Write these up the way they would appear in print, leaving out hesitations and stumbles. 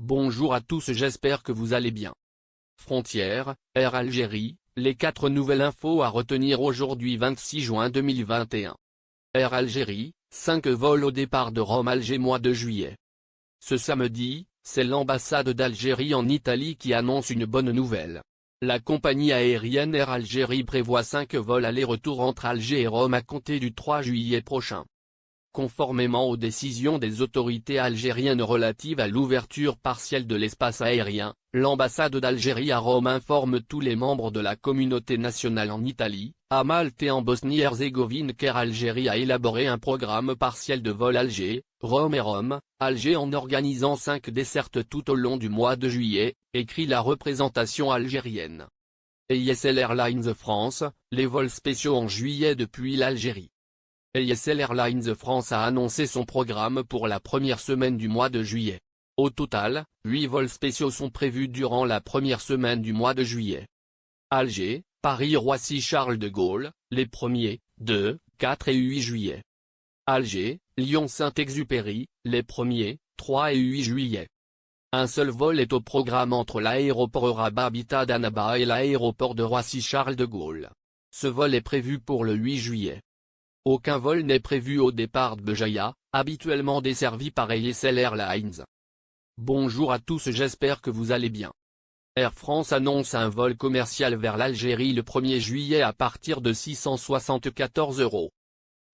Bonjour à tous, j'espère que vous allez bien. Frontières, Air Algérie, les 4 nouvelles infos à retenir aujourd'hui 26 juin 2021. Air Algérie, 5 vols au départ de Rome-Alger mois de juillet. Ce samedi, c'est l'ambassade d'Algérie en Italie qui annonce une bonne nouvelle. La compagnie aérienne Air Algérie prévoit 5 vols aller-retour entre Alger et Rome à compter du 3 juillet prochain. Conformément aux décisions des autorités algériennes relatives à l'ouverture partielle de l'espace aérien, l'ambassade d'Algérie à Rome informe tous les membres de la communauté nationale en Italie, à Malte et en Bosnie-Herzégovine qu'Air Algérie a élaboré un programme partiel de vol Alger, Rome et Rome, Alger en organisant 5 dessertes tout au long du mois de juillet, écrit la représentation algérienne. EISL Airlines France, les vols spéciaux en juillet depuis l'Algérie. EISL Airlines France a annoncé son programme pour la première semaine du mois de juillet. Au total, 8 vols spéciaux sont prévus durant la première semaine du mois de juillet. Alger, Paris Roissy Charles de Gaulle, les 1er, 2, 4 et 8 juillet. Alger, Lyon Saint-Exupéry, les 1er, 3 et 8 juillet. Un seul vol est au programme entre l'aéroport Rabat Habitat d'Annaba et l'aéroport de Roissy Charles de Gaulle. Ce vol est prévu pour le 8 juillet. Aucun vol n'est prévu au départ de Béjaïa, habituellement desservi par EISL Airlines. Bonjour à tous, j'espère que vous allez bien. Air France annonce un vol commercial vers l'Algérie le 1er juillet à partir de 674 €.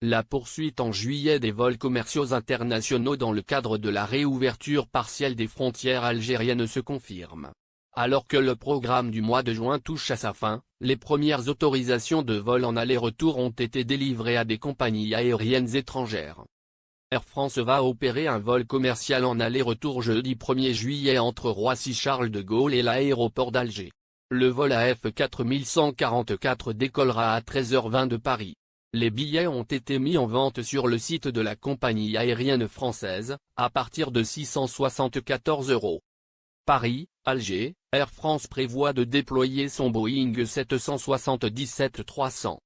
La poursuite en juillet des vols commerciaux internationaux dans le cadre de la réouverture partielle des frontières algériennes se confirme. Alors que le programme du mois de juin touche à sa fin, les premières autorisations de vol en aller-retour ont été délivrées à des compagnies aériennes étrangères. Air France va opérer un vol commercial en aller-retour jeudi 1er juillet entre Roissy-Charles de Gaulle et l'aéroport d'Alger. Le vol AF 4144 décollera à 13h20 de Paris. Les billets ont été mis en vente sur le site de la compagnie aérienne française, à partir de 674 €. Paris, Alger, Air France prévoit de déployer son Boeing 777-300.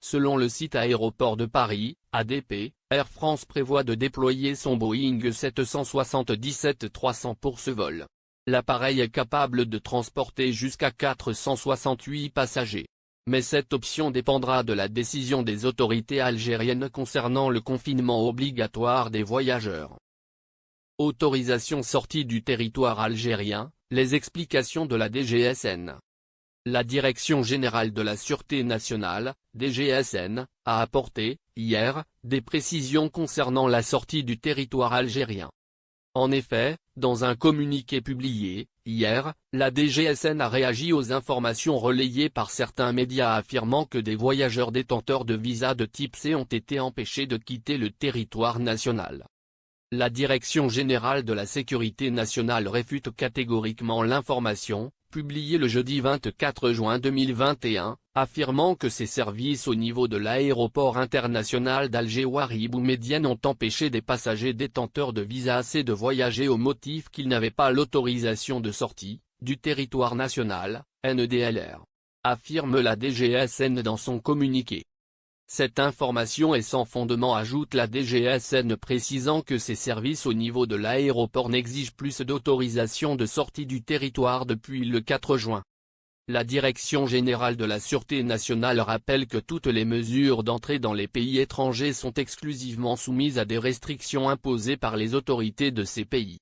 Selon le site aéroport de Paris, ADP, Air France prévoit de déployer son Boeing 777-300 pour ce vol. L'appareil est capable de transporter jusqu'à 468 passagers. Mais cette option dépendra de la décision des autorités algériennes concernant le confinement obligatoire des voyageurs. Autorisation sortie du territoire algérien, les explications de la DGSN. La Direction générale de la Sûreté nationale, DGSN, a apporté, hier, des précisions concernant la sortie du territoire algérien. En effet, dans un communiqué publié, hier, la DGSN a réagi aux informations relayées par certains médias affirmant que des voyageurs détenteurs de visa de type C ont été empêchés de quitter le territoire national. La Direction générale de la sécurité nationale réfute catégoriquement l'information, publiée le jeudi 24 juin 2021, affirmant que ses services au niveau de l'aéroport international d'Alger-Ouari Boumedienne ont empêché des passagers détenteurs de visa C de voyager au motif qu'ils n'avaient pas l'autorisation de sortie du territoire national, NDLR. Affirme la DGSN dans son communiqué. Cette information est sans fondement, ajoute la DGSN, précisant que ces services au niveau de l'aéroport n'exigent plus d'autorisation de sortie du territoire depuis le 4 juin. La Direction générale de la Sûreté nationale rappelle que toutes les mesures d'entrée dans les pays étrangers sont exclusivement soumises à des restrictions imposées par les autorités de ces pays.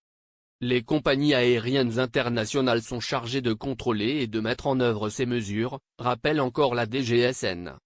Les compagnies aériennes internationales sont chargées de contrôler et de mettre en œuvre ces mesures, rappelle encore la DGSN.